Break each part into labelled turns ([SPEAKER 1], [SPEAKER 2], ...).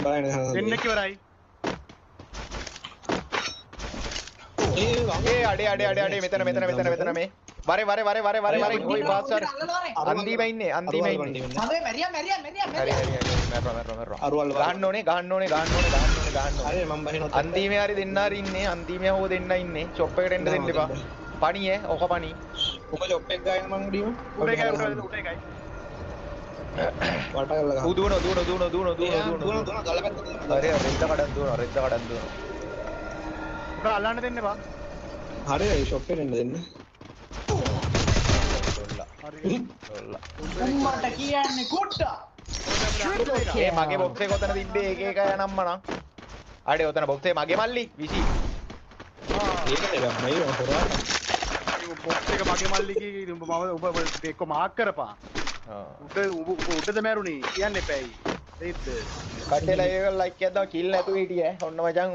[SPEAKER 1] දෙන්නෙක් ඉවරයි.
[SPEAKER 2] අඩේ මෙතන මේ. වරේ ඔයි පාස්වර්. අන්තිම ඉන්නේ.
[SPEAKER 3] හදේ මැරියා
[SPEAKER 2] මැරෙනවා. ගහන්න ඕනේ.
[SPEAKER 3] හරි මම බහිනවා
[SPEAKER 2] අන්තිමේ හරි දෙන්න හරි ඉන්නේ. අන්තිමේ හො දෙන්න ඉන්නේ. චොප් එකට එන්න දෙන්න එපා. පණියේ ඔක පණි.
[SPEAKER 3] ඔක චොප් එක ගායන මං ඩීම
[SPEAKER 1] උඩ එකයි.
[SPEAKER 3] වට කරලා ගහන්න
[SPEAKER 2] දුවන
[SPEAKER 3] දුවන ගල පැත්ත
[SPEAKER 2] හරි රෙද්ද කඩන් දුවන
[SPEAKER 1] උඩ අල්ලන්න දෙන්න එපා.
[SPEAKER 3] හරි ෂොප් එකට එන්න දෙන්න
[SPEAKER 4] උම්මට කියන්නේ කුට්ටා.
[SPEAKER 2] ඒ මගේ බොක්ස් එක ඔතන තිබ්බේ එක යනම්මනම්. අඩේ ඔතන බොක්ස් එක මගේ මල්ලි 20.
[SPEAKER 3] ඒකනේ ගම්මයි හොරා
[SPEAKER 1] බොක්ස් එක මගේ මල්ලි කී උඹ එක්ක මාක් කරපන්. උඩද මැරුණේ කියන්න එපැයි. ඒත්
[SPEAKER 2] කඩේලා ඒක ලයික් එකක් දාලා කිල් නැතුව හිටියේ. ඔන්න මචං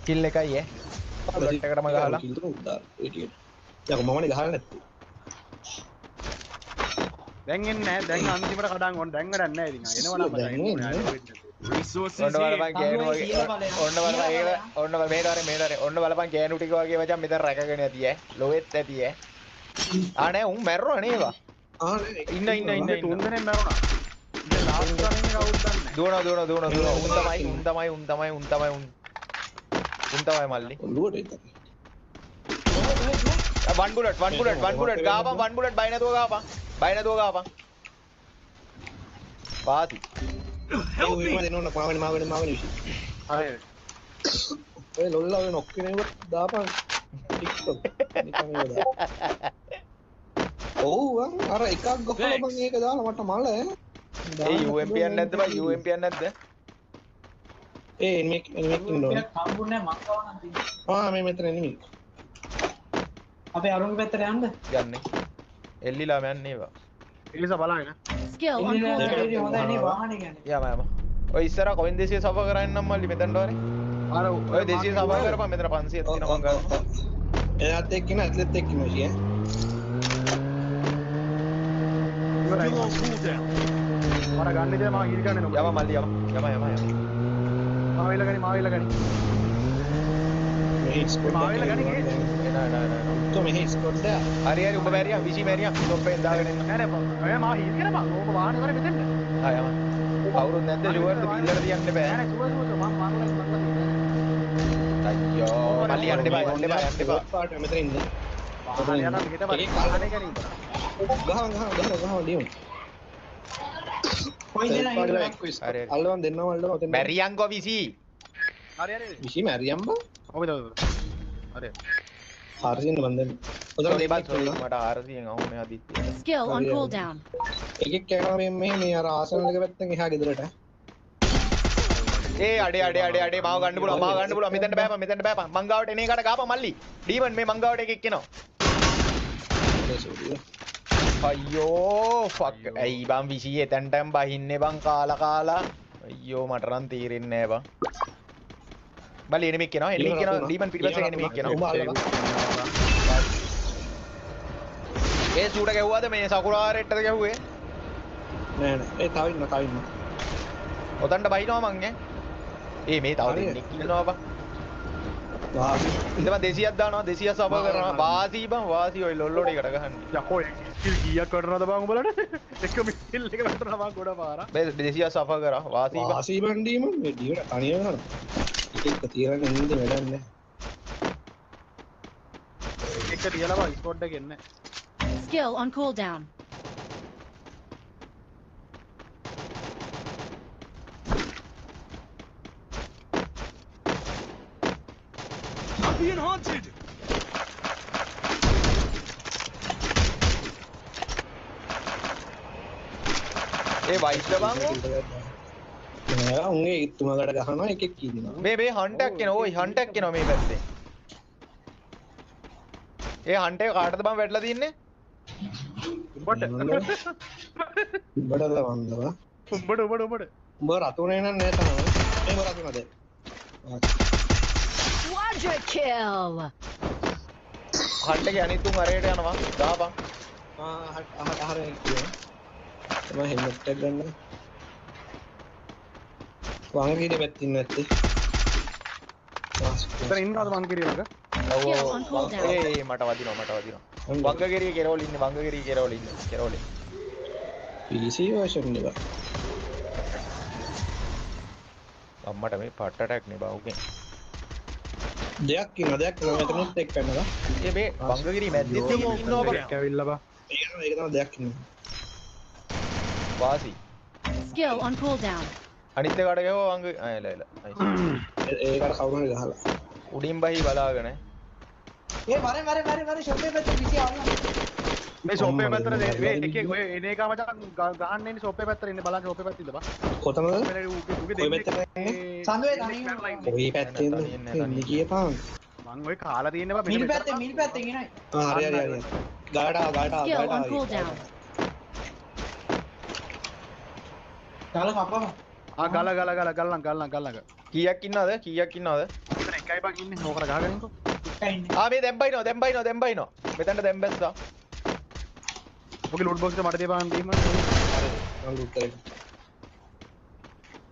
[SPEAKER 2] කිල් එකයි ඈ. බොට් එකටම ගහලා.
[SPEAKER 3] කිල් තුන උද්දා ඒටියට. යකෝ මමනේ ගහලා නැත්තේ.
[SPEAKER 1] දැන් එන්නේ නැහැ. දැන් අන්තිමට කඩන් ඕන. දැන් වැඩක් නැහැ ඉතින්. එනවනම් මචං
[SPEAKER 2] ඔන්න බලපන් ගෑනු වගේ. ඔන්න බලපන් ගෑනු ටික වගේ මචං මෙතන රැකගෙන ඇති ඈ. ලොවෙත් ඇති ඈ. ආ නෑ උන් මැරුණා නේවා. ඉන්න
[SPEAKER 1] තුන් දෙනෙක් මැරුණා. ඉතින් ලාස්ට් ගන්න ඉන්නේ කවුද දන්නේ.
[SPEAKER 2] දුවන උන් තමයි මල්ලි.
[SPEAKER 3] ඔළුවට එන්න.
[SPEAKER 2] one bullet ගාපන් one bullet බය නැතුව ගාපන්. පාති.
[SPEAKER 3] ඒ උඹ දෙනවන මාවනේ විශ්.
[SPEAKER 1] හරි.
[SPEAKER 3] ඔය ලොල්ලා ඔය නොක්කිනේව දාපන්. TikTok. නිකන් ඒවා. ඔව් අර එකක් ගහලා මම ඒක දාලා මට මල ඈ.
[SPEAKER 2] ඒ UMP යන්නේ නැද්ද බයි UMP යන්නේ නැද්ද?
[SPEAKER 3] ඒ එනිමෙක් ඉන්නවා.
[SPEAKER 4] හම්බුන්නේ මං ගාවනම් තියෙන්නේ.
[SPEAKER 3] මේ මෙතන එනිමෙක්.
[SPEAKER 4] අපේ අරුන් පැත්තට යන්න.
[SPEAKER 2] යන්නේ. එල්ලිලාම යන්නේ ඒවා.
[SPEAKER 1] ඉලිස බලන්න.
[SPEAKER 5] Skill on cooldown.
[SPEAKER 4] හොඳයි නේ වාහනේ කියන්නේ.
[SPEAKER 2] යම. ඔය ඉස්සර කොහෙන් 200 සබ කරන්නේ නම් මල්ලි මෙතනට වරේ.
[SPEAKER 1] අර
[SPEAKER 2] ඔය 200 සබ කරපන් මෙතන 500ක් තියෙනවා මං ගන්න.
[SPEAKER 3] එයාත් එක්ක ඉන්න ඇත්ලෙත් එක්ක ඉන්නවා ෂිය.
[SPEAKER 1] මර ගන්න ඉතින් මම ගිල් ගන්න නෝ.
[SPEAKER 2] යම මල්ලි යම.
[SPEAKER 1] මාවිල ගනි.
[SPEAKER 3] මේ ස්කොඩ්
[SPEAKER 1] මාවිල ගනි ගේ.
[SPEAKER 2] නෑ.
[SPEAKER 3] તો මේ ස්කොඩ් එක
[SPEAKER 2] හරි ඔබ මැරියා 20 මැරියා. ටොප් එකෙන් දාගෙන එන්න.
[SPEAKER 1] නෑ ඔය මා හීල් කරපන්. ඕක වාහනේ වරේ මෙතෙන්ද.
[SPEAKER 2] ආ යම. කවුරුත් නැද්ද ෂුවර්ද පිල්ලට තියන්න බෑ.
[SPEAKER 1] නෑ සුව මම මාරලා
[SPEAKER 2] අයියෝ මල්ලි යන්න එපා.
[SPEAKER 3] පාට මෙතන ඉන්න.
[SPEAKER 1] වාහනේ යන මෙහෙට වරේ වාහනේ ගනි.
[SPEAKER 3] ගහන් ඩියෝ.
[SPEAKER 4] කොයි දෙනා හිටලා
[SPEAKER 2] හරි.
[SPEAKER 3] අල්ලවන් දෙන්නව ඔතෙන්.
[SPEAKER 2] මැරියන්කෝ 20.
[SPEAKER 1] හරි.
[SPEAKER 3] විසි මැරියම් බං.
[SPEAKER 1] ඔබද. හරි.
[SPEAKER 3] හරියන බන්දෙන්. ඔතන දෙබත්
[SPEAKER 2] මට 400න් අහුනේ අදිත්‍ය.
[SPEAKER 5] Skill on cooldown.
[SPEAKER 3] එකෙක් කනවා මේ අර ආසන එක පැත්තෙන් එහා ගෙදරට.
[SPEAKER 2] ඒ අඩේ මාව ගන්න පුළුවන් මෙතනට බෑපන් මං ගාවට එන එකට ගාපන් මල්ලි ඩීමන් මේ මං ගාවට එකෙක් එනවා අයියෝ ෆක් ඇයි බං 20 එතනටම බහින්නේ බං කාලා අයියෝ මට නම් තීරෙන්නේ නෑ බං බල්ලි එනිමෙක් එනවා ඩීමන් පිටිපස්සේ එනිමෙක් එනවා ඒ සූට ගැහුවාද මේ සකුරාරෙට්ටද ගැහුවේ
[SPEAKER 3] නෑ ඒ තව ඉන්න
[SPEAKER 2] ඔතනට බහිනවා මං ඒ මේ තව දෙන්නෙක් ඉන්නවා බං ඉතින් මම 200ක් දානවා 200 සබ කරනවා වාසි බං වාසි ඔය ලොල්ලෝඩ එකට ගහන්නේ
[SPEAKER 1] යකෝ ස්කිල් කීයක් කරනවද බං උඹලට එක මිල් එක වැටුණා මං ගොඩ පාරක්
[SPEAKER 2] මේ 200 සබ කරා වාසි
[SPEAKER 3] බන් ඩීම මේ ඩීවට තනියම කරනවා එක තියරන්න ඉන්නේ වැඩක් නෑ
[SPEAKER 1] එක තියලා බං ස්කොඩ් එක එන්නේ
[SPEAKER 5] Skill on cooldown.
[SPEAKER 1] being haunted.
[SPEAKER 2] A white බං
[SPEAKER 3] නෑ උන්ගේ ඉතුමකට ගහනවා එකෙක් කියනවා
[SPEAKER 2] මේ හන්ටක් එනවා ওই හන්ටක් එනවා මේ පැත්තේ ඒ හන්ට් එක කාටද බං වැටලා තින්නේ
[SPEAKER 1] උඹට
[SPEAKER 3] උඹට ලවන්දවා
[SPEAKER 1] උඹට
[SPEAKER 3] උඹ රතුනේ නෑ නෑ තමයි මේ රතුනද
[SPEAKER 5] Quadra kill.
[SPEAKER 2] හන්ට් එක අනිත් තුන් අරයට යනවා දාපන්
[SPEAKER 3] අහර කියනවා මම හෙල්මට් එක ගන්න වංගිරේ පැත්තින් නැත්තේ.
[SPEAKER 1] එතන ඉන්නවද වංගිරිය ළඟ?
[SPEAKER 5] Skill on cooldown.
[SPEAKER 2] ඒ මට වදිනවා. වංගගිරිය කෙරවල ඉන්නේ වංගගිරිය කෙරවල ඉන්නේ.
[SPEAKER 3] PC version එක.
[SPEAKER 2] අම්මට මේ පට්ට ඇටැක් නේ බවුගෙන්.
[SPEAKER 3] දෙයක් මෙතනත් එක් කරනවා.
[SPEAKER 2] ඒ මේ වංගගිරිය මැද්දේ ඉන්නවා බං.
[SPEAKER 1] කැවිල්ලා බා.
[SPEAKER 3] ඒක තමයි දෙයක් ඉන්නවා.
[SPEAKER 2] වාසි.
[SPEAKER 5] Skill on cooldown.
[SPEAKER 2] අනිත් එකට ගහුවා වංග එල.
[SPEAKER 3] ඒකට කවුරුහරි ගහලා.
[SPEAKER 2] උඩින් බහි බලාගෙන.
[SPEAKER 4] ඒ වරේ ෂොප් එකේ පිසි ආවම
[SPEAKER 1] මේ ෂොප් එක පැත්තට මේ එකේ ඔය එන එක මචං ගහන්න ඉන්නේ ෂොප් එක පැත්තට ඉන්නේ බලන්න ෂොප් එක පැත්තේ ඉන්න බා.
[SPEAKER 3] කොතනද?
[SPEAKER 1] උගේ
[SPEAKER 3] ඔය පැත්තට ඉන්නේ.
[SPEAKER 4] සඳුවේ තනියම
[SPEAKER 3] ඔය පැත්තේ ඉන්නේ කියපන්.
[SPEAKER 1] මං ඔය කාලා තියෙන්නේ බා
[SPEAKER 4] මිල් පැත්තේ ඉනයි
[SPEAKER 3] හරි. ගාඩා.
[SPEAKER 5] Skill on cooldown.
[SPEAKER 4] ගාල කපම
[SPEAKER 1] ගල්ලන්
[SPEAKER 2] කීයක් ඉන්නවද?
[SPEAKER 1] මෙතන එකයි බං ඉන්නේ ඕකට ගහගන්නකෝ
[SPEAKER 2] මේ දැන් බයිනවා. මෙතනට දැන් බැස්සා.
[SPEAKER 1] ඔගේ ලූට් බොක්ස් එක මට දෙපන් දීම
[SPEAKER 3] මම ලුට් කරේ.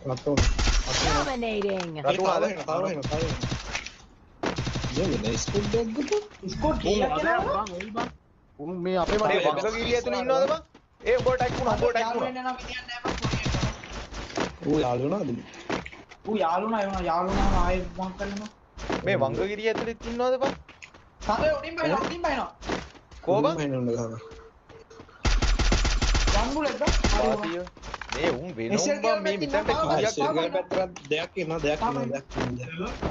[SPEAKER 3] රතෝන.
[SPEAKER 5] Dominating.
[SPEAKER 2] රතුනාද?
[SPEAKER 3] නේ ස්කූල් ඩොග් එක.
[SPEAKER 4] ස්කෝඩ් කීයක් යනවා
[SPEAKER 1] උන් මේ අපේ
[SPEAKER 2] මේ
[SPEAKER 1] මට
[SPEAKER 2] වංගගිරිය ඇතුළේ ඉන්නවද බං? ඒ උඹට ටැග් වුණා.
[SPEAKER 4] යාළුවෙන් නම් විදියක් නැහැ බං
[SPEAKER 3] ඌ යාළුවනද?
[SPEAKER 4] ඌ යාළුනා ආයෙත් මං කරනවා
[SPEAKER 2] මේ වංගගිරිය ඇතුළේ ඉන්නවද බං?
[SPEAKER 4] සඳුවේ උඩින් බයිනවා
[SPEAKER 2] කොහොම?
[SPEAKER 3] මයින්ඩ් ගහනවා.
[SPEAKER 4] වංගුලෙක්ද
[SPEAKER 2] වාසිය. මේ උන් වෙනම බං මේ මෙතනට කීයක්
[SPEAKER 3] සිල්ගල් පැත්තට දෙයක් ඉන්නවා.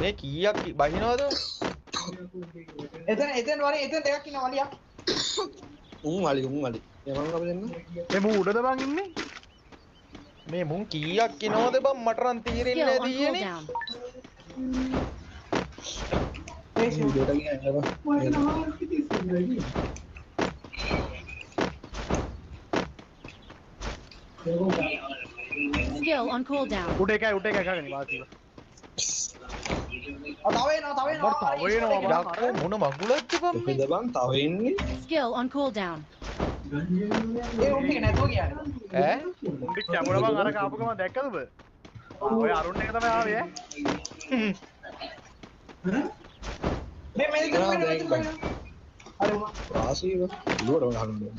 [SPEAKER 2] මේ කීයක් බහිනවද?
[SPEAKER 4] එතන දෙකක් ඉන්නවා වලියක්
[SPEAKER 3] උන් වලි. යමන් අප දෙන්න.
[SPEAKER 1] මේ මූ උඩද බං ඉන්නේ
[SPEAKER 2] මේ මුන් කීයක් එනවද බං මට නම් තීරෙන්නේ
[SPEAKER 5] Skill on
[SPEAKER 2] නැති යන්නේ.
[SPEAKER 5] cooldown.
[SPEAKER 4] ඒ
[SPEAKER 3] වීඩියෝට ගියා.
[SPEAKER 5] Skill on cooldown.
[SPEAKER 1] උඩ එකයි ගහගන්න වාසිව
[SPEAKER 4] තව එනවා
[SPEAKER 2] යක්කෝ මොන මගුලක්ද බං මේ?
[SPEAKER 3] කොහෙද බං තව ඉන්නේ?
[SPEAKER 5] Skill on cooldown.
[SPEAKER 4] ඒ උන්ටි නැතුව කියන්නේ
[SPEAKER 2] ඈ?
[SPEAKER 1] උන්ටි කැමුණ බං අර කාපු ගමන් දැක්කද ඔබ ඔය අරුණ එක තමයි ආවේ ඈ
[SPEAKER 4] මේ අර
[SPEAKER 3] වාසීව දුවරව ගහනවා.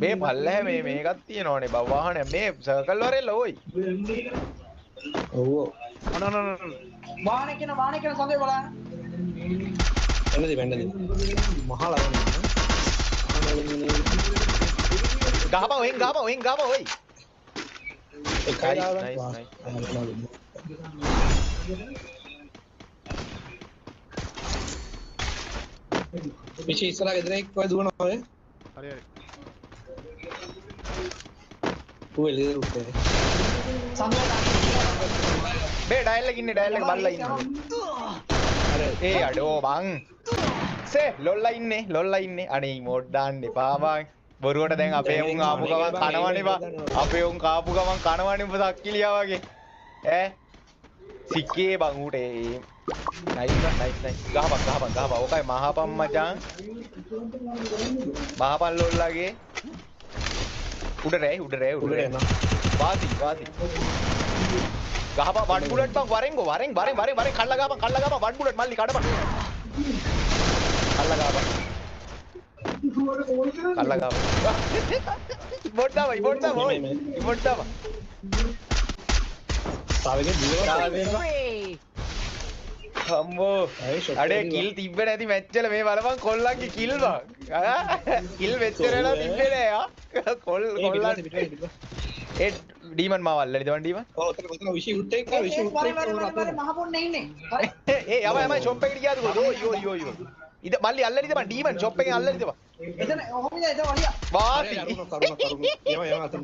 [SPEAKER 2] මේ පල්ලෑ මේකක් තියෙනවනේ බව වාහනේ මේ සර්කල් වරෙල්ල ඕයි.
[SPEAKER 3] ඔව්.
[SPEAKER 4] වාහනේ කියන සඳේ බලන්න
[SPEAKER 3] වෙන්නද මහා ලවන්නේ.
[SPEAKER 2] ගහපන් ඔහෙන් ඔයි.
[SPEAKER 3] එකයි
[SPEAKER 2] nice.
[SPEAKER 3] පිචි ඉස්සරහ ගෙදරේ කොයි දුවනවා ඔය?
[SPEAKER 1] හරි
[SPEAKER 3] ඌ එළියට උත්තේ.
[SPEAKER 2] මේ ඩයල් එක බල්ලා ඉන්නේ. ඒ අඩෝ බං. සේ ලොල්ලා ඉන්නේ. අනේ මෝඩ් දාන්න එපා බං. බොරුවට දැන් අපේ උන් ආපු ගමන් කනවනේ බං. අපේ උන් කාපු ගමන් කනවනේ උඹ සක්කිලියා වගේ. ඈ සික්කේ බං ඌට ඒ නයිස්. ගහපන්. ඕකයි මහපම් මචං. මහපන් ලොල්ලාගේ. උඩ රෑ. වාසි. ගහපන් වන් බුලට් බං වරෙන් කල්ලා ගහපන් වන් බුලට් මල්ලි කඩපන්. කල්ලා ගහපන්. ඉබොට්ටාව.
[SPEAKER 3] තාවගේ දියව
[SPEAKER 5] Free.
[SPEAKER 2] අම්මෝ අඩේ කිල් තිබ්බ නැති මැච්චල මේ බලපන් කොල්ලන්ගේ කිල් බං. කිල් මෙච්චර වෙලා තිබ්බේ නෑ ආ. කොල්ලන් ඒ ඩීමන් මාව අල්ලලා ඉදවන් ඩීමන්.
[SPEAKER 3] ඔව් ඔතන විශි උත්තේ
[SPEAKER 4] වරේ මහ පොන්නේ ඉන්නේ
[SPEAKER 2] ඒ යමයි ෂොප් එකට ගියාද කො යෝ ඉත මල්ලි අල්ලලා ඉදවන් ඩීමන් ෂොප් එකෙන් අල්ලලා ඉදවන්.
[SPEAKER 4] එතන ඔහොමද එතන වලිය
[SPEAKER 2] වාසි
[SPEAKER 3] කරුණ යම අතන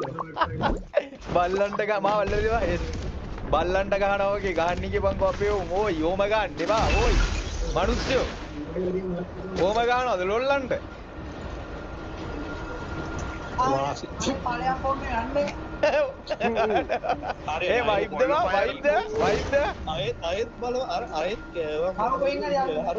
[SPEAKER 2] බල්ලන්ට මාව අල්ලලා ඉදවන්. බල්ලන්ට ගහනවා වගේ ගහන්නේ කියපන්කෝ අපේ උන් ඕයි ඕම ගන්න එපා ඕයි මිනිස්සුયો ඕම ගහනවාද ලොල්ලන්ට
[SPEAKER 3] වාසි
[SPEAKER 4] පාලයක් පොන්නේ යන්නේ
[SPEAKER 2] ඒ වයිබ්ද
[SPEAKER 3] ආයෙත් බලව අර ආයෙත්
[SPEAKER 4] ආව කොහෙන්ද යන්නේ
[SPEAKER 3] අර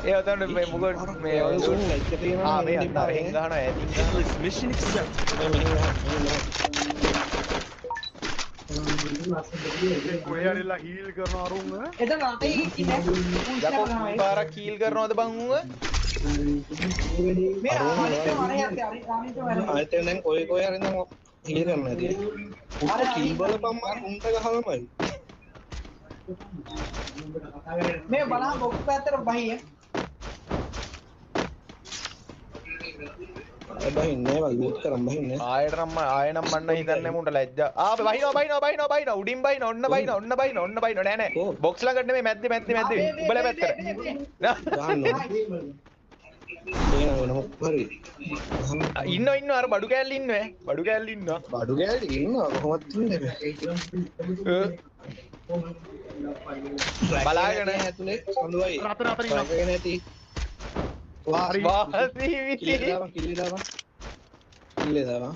[SPEAKER 2] ඒ ඔතන මේ මොකද මේ
[SPEAKER 3] සුන් ලයිට් එක තියෙනවා
[SPEAKER 2] ආ මේ අන්න එහෙන් ගහනවා ඇතින් ගහනවා
[SPEAKER 6] Mission accepted.
[SPEAKER 1] කොහේ හරි ලා හීල් කරන අරුන්
[SPEAKER 4] එතන රටේ ඉන්නේ
[SPEAKER 2] යකෝ පාරක් කීල් කරනවද බං උව
[SPEAKER 4] මේ ආනිත් මරේ යන්නේ ආනිත් මරේ
[SPEAKER 3] ආයෙත් දැන් ඔය කොහේ හරි නම් හිල කරන්න ඇති උන්ට කිල් බලපම් මම උන්ට ගහලමයි
[SPEAKER 4] මේ බලහන් බොක්ස් පැත්තට බහිය
[SPEAKER 3] බහින්නේ වලුත් කරන් බහින්නේ
[SPEAKER 2] ආයෙ නම් මන්න හිතන්නේ මුන්ට ලැජ්ජා ආ බහිනවා උඩින් බහින ඔන්න බහින නෑ නෑ බොක්ස් ළඟට නෙමෙයි මැද්දේ උඹලා පැත්තට
[SPEAKER 3] ගහන්න වෙන මොකක් හරි
[SPEAKER 2] ඉන්න අර බඩු කෑල්ල ඉන්නවා බඩු කෑල්ල ඉන්නවා
[SPEAKER 3] බඩු ගෑලි ඉන්නවා කොහොමද ඉන්නේ
[SPEAKER 2] බලාගෙන
[SPEAKER 3] ඇතුලේ සඳුවයි
[SPEAKER 1] රතන ඉන්නවා
[SPEAKER 3] රැකගෙන ඇති වාරි
[SPEAKER 2] වාසීවිති
[SPEAKER 3] කිල්ලි දාවා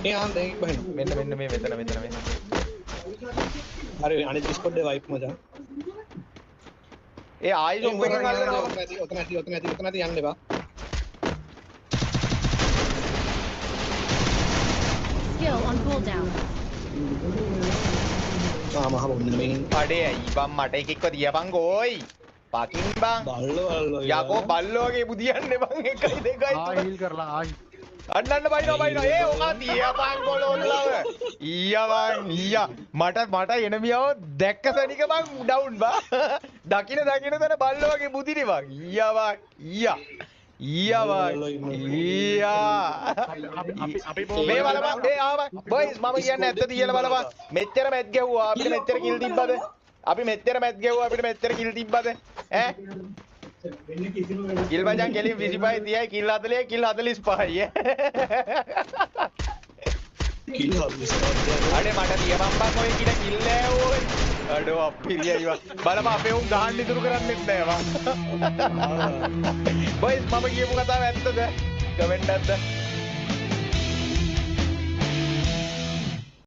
[SPEAKER 3] ඒ ආන් දැන් බහින
[SPEAKER 2] මෙන්න මේ මෙතන
[SPEAKER 3] හරි අනිත් ස්කොඩ් වයිප් මචං
[SPEAKER 2] ඒ ආයි ලොක් එකෙන් අල්ලනවා
[SPEAKER 3] ඔතන ඇති යන්න එපා
[SPEAKER 5] Skill on cooldown.
[SPEAKER 3] මහ බොන්න මේ
[SPEAKER 2] අඩේ අයිබම් මට එකෙක්ව තියපන් ගෝයි පකින් බං
[SPEAKER 3] බල්ලෝ
[SPEAKER 2] යකෝ බල්ලෝගේ බුදියන්නේ බං 1 2
[SPEAKER 1] හීල් කරලා ආයි
[SPEAKER 2] අන්නන්න බයිනවා ඒ ඔකා තියපන් ගොලොල්ලව ඊයා මට එනමියව දැක්ක සනික බං ඩවුන් බා දකින තැන බල්ලෝගේ බුදිනේ බං ඊයා
[SPEAKER 1] අපි
[SPEAKER 2] මේ බලපන් මේ ආවා බොයිස් මම කියන්නේ ඇත්ත තියලා බලපන් මෙච්චර මැච් ගැව්වා අපිට මෙච්චර කිල් තිබ්බද අපි මෙච්චර මැච් ගැව්වා අපිට මෙච්චර කිල් තිබ්බද ඈ කිල් බජන් කෙලින් 25 30යි කිල් 40යි කිල් 45යි
[SPEAKER 3] කිල් හදලා
[SPEAKER 2] අනේ මට තියපන් බං ඔය කිල කිල් නෑ ඕයි අඩෝ අපිරියයිවා බලපන් අපේ උන් ගහන්න ඉතුරු කරන්නෙත් නෑ වා බොයිස් මම කියපු කතාව ඇත්තද කමෙන්ට් එකක්ද